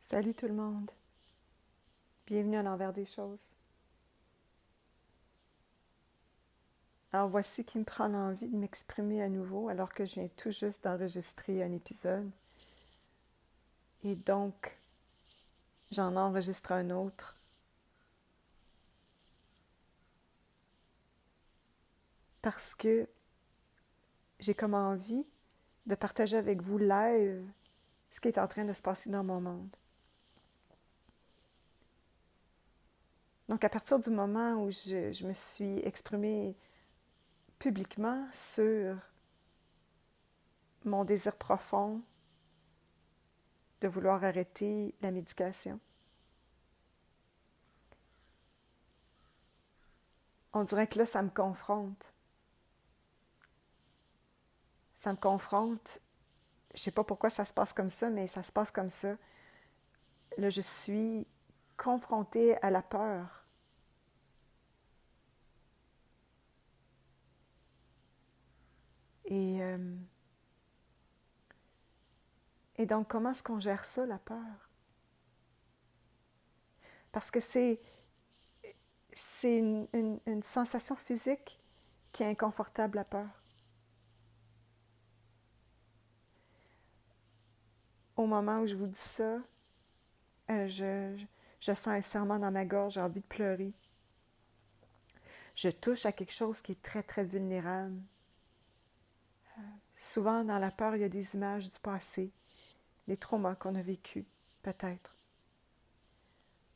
Salut tout le monde. Bienvenue à l'envers des choses. Alors voici qui me prend l'envie de m'exprimer à nouveau alors que je viens tout juste d'enregistrer un épisode. Et donc, j'en enregistre un autre. Parce que j'ai comme envie de partager avec vous live ce qui est en train de se passer dans mon monde. Donc à partir du moment où je me suis exprimée publiquement sur mon désir profond de vouloir arrêter la médication, on dirait que là, ça me confronte. Ça me confronte. Je ne sais pas pourquoi ça se passe comme ça, mais ça se passe comme ça. Là, je suis confrontée à la peur. Et, euh, et donc, comment est-ce qu'on gère ça, la peur? Parce que c'est une sensation physique qui est inconfortable, la peur. Au moment où je vous dis ça, je sens un serrement dans ma gorge, j'ai envie de pleurer. Je touche à quelque chose qui est très, très vulnérable. Souvent, dans la peur, il y a des images du passé, les traumas qu'on a vécus, peut-être.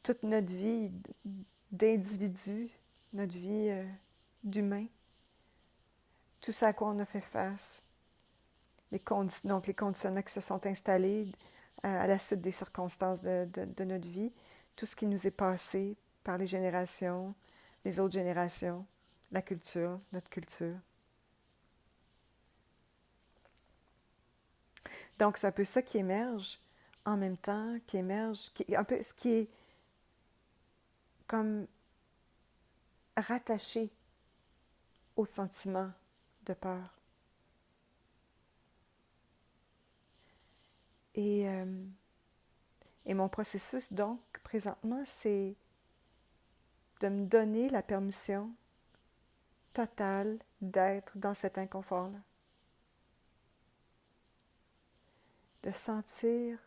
Toute notre vie d'individu, notre vie d'humain, tout ça à quoi on a fait face, donc les conditionnements qui se sont installés à la suite des circonstances de notre vie, tout ce qui nous est passé par les générations, les autres générations, la culture, notre culture. Donc, c'est un peu ça qui émerge en même temps, qui émerge, un peu ce qui est comme rattaché au sentiment de peur. Et, euh, et mon processus, donc, présentement, c'est de me donner la permission totale d'être dans cet inconfort-là. De sentir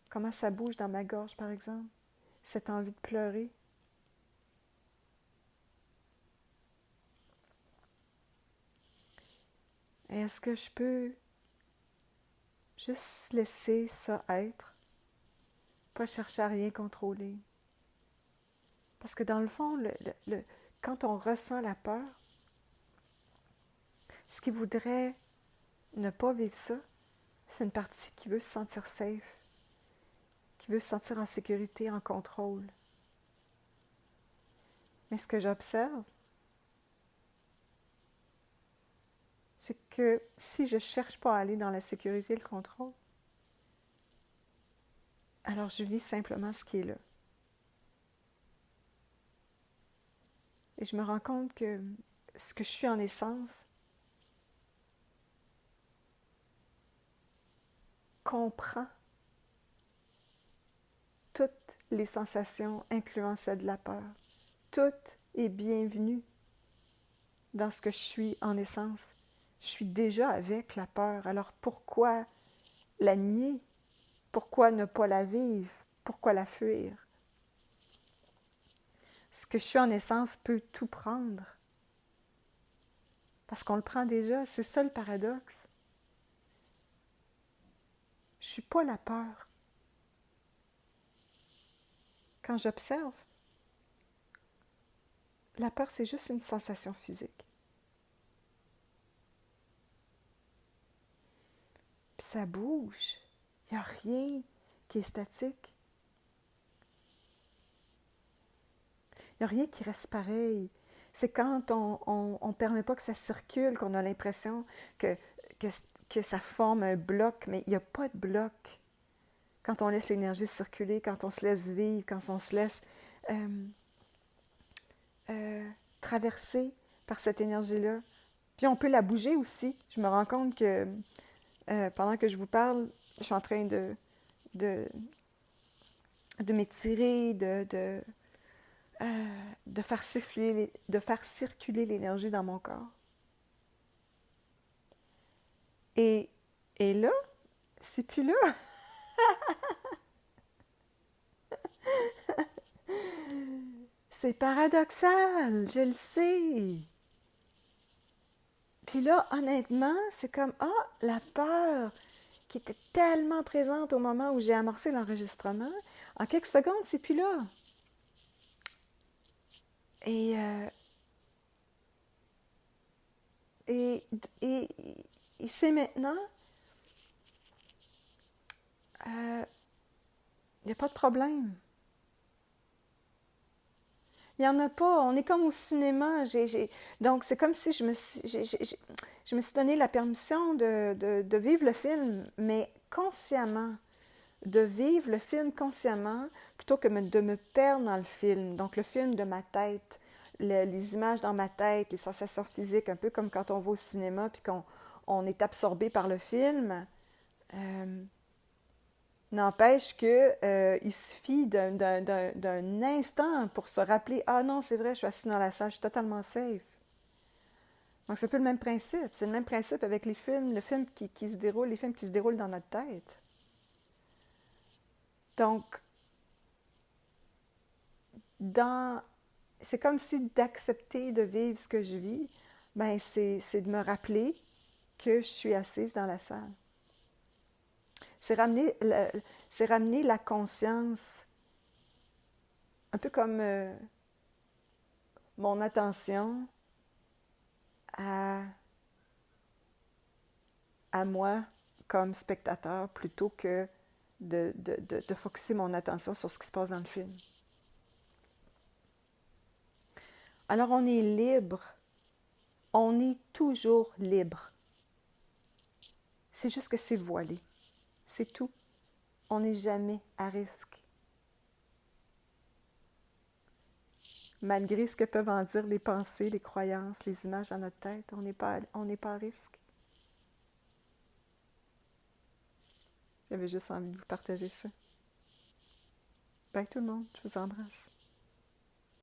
comment ça bouge dans ma gorge, par exemple, cette envie de pleurer. Et est-ce que je peux juste laisser ça être, pas chercher à rien contrôler? Parce que dans le fond, quand on ressent la peur, ce qui voudrait ne pas vivre ça, c'est une partie qui veut se sentir safe, qui veut se sentir en sécurité, en contrôle. Mais ce que j'observe, c'est que si je ne cherche pas à aller dans la sécurité et le contrôle, alors je vis simplement ce qui est là. Et je me rends compte que ce que je suis en essence comprend toutes les sensations, incluant celle de la peur. Tout est bienvenu dans ce que je suis en essence. Je suis déjà avec la peur. Alors pourquoi la nier? Pourquoi ne pas la vivre? Pourquoi la fuir? Ce que je suis en essence peut tout prendre. Parce qu'on le prend déjà. C'est ça le paradoxe. Je ne suis pas la peur. Quand j'observe, la peur, c'est juste une sensation physique. Puis ça bouge. Il n'y a rien qui est statique. Il n'y a rien qui reste pareil. C'est quand on ne permet pas que ça circule qu'on a l'impression que ça forme un bloc, mais il n'y a pas de bloc. Quand on laisse l'énergie circuler, quand on se laisse vivre, quand on se laisse euh, traverser par cette énergie-là. Puis on peut la bouger aussi. Je me rends compte que pendant que je vous parle, je suis en train de de m'étirer, de faire circuler l'énergie dans mon corps. Et, et là, c'est plus là. C'est paradoxal, je le sais. Puis là, honnêtement, c'est comme, la peur qui était tellement présente au moment où j'ai amorcé l'enregistrement, en quelques secondes, c'est plus là. Et, euh, et, et, et c'est maintenant, il n'y a pas de problème. Il n'y en a pas. On est comme au cinéma. Donc, c'est comme si je me suis donné la permission de vivre le film, mais consciemment. De vivre le film consciemment plutôt que de me perdre dans le film. Donc, le film de ma tête, les images dans ma tête, les sensations physiques, un peu comme quand on va au cinéma puis qu'on est absorbé par le film. Euh, N'empêche que il suffit d'un instant pour se rappeler, ah non, c'est vrai, je suis assis dans la salle, je suis totalement safe. Donc c'est un peu le même principe. C'est le même principe avec les films, qui se déroule, les films qui se déroulent dans notre tête. Donc, dans, c'est comme si d'accepter de vivre ce que je vis, ben c'est de me rappeler que je suis assise dans la salle. C'est ramener la conscience, un peu comme mon attention à, à moi comme spectateur plutôt que de focusser mon attention sur ce qui se passe dans le film. Alors on est libre, on est toujours libre. C'est juste que c'est voilé, c'est tout. On n'est jamais à risque. Malgré ce que peuvent en dire les pensées, les croyances, les images dans notre tête, on n'est pas à risque. J'avais juste envie de vous partager ça. Bye tout le monde, je vous embrasse.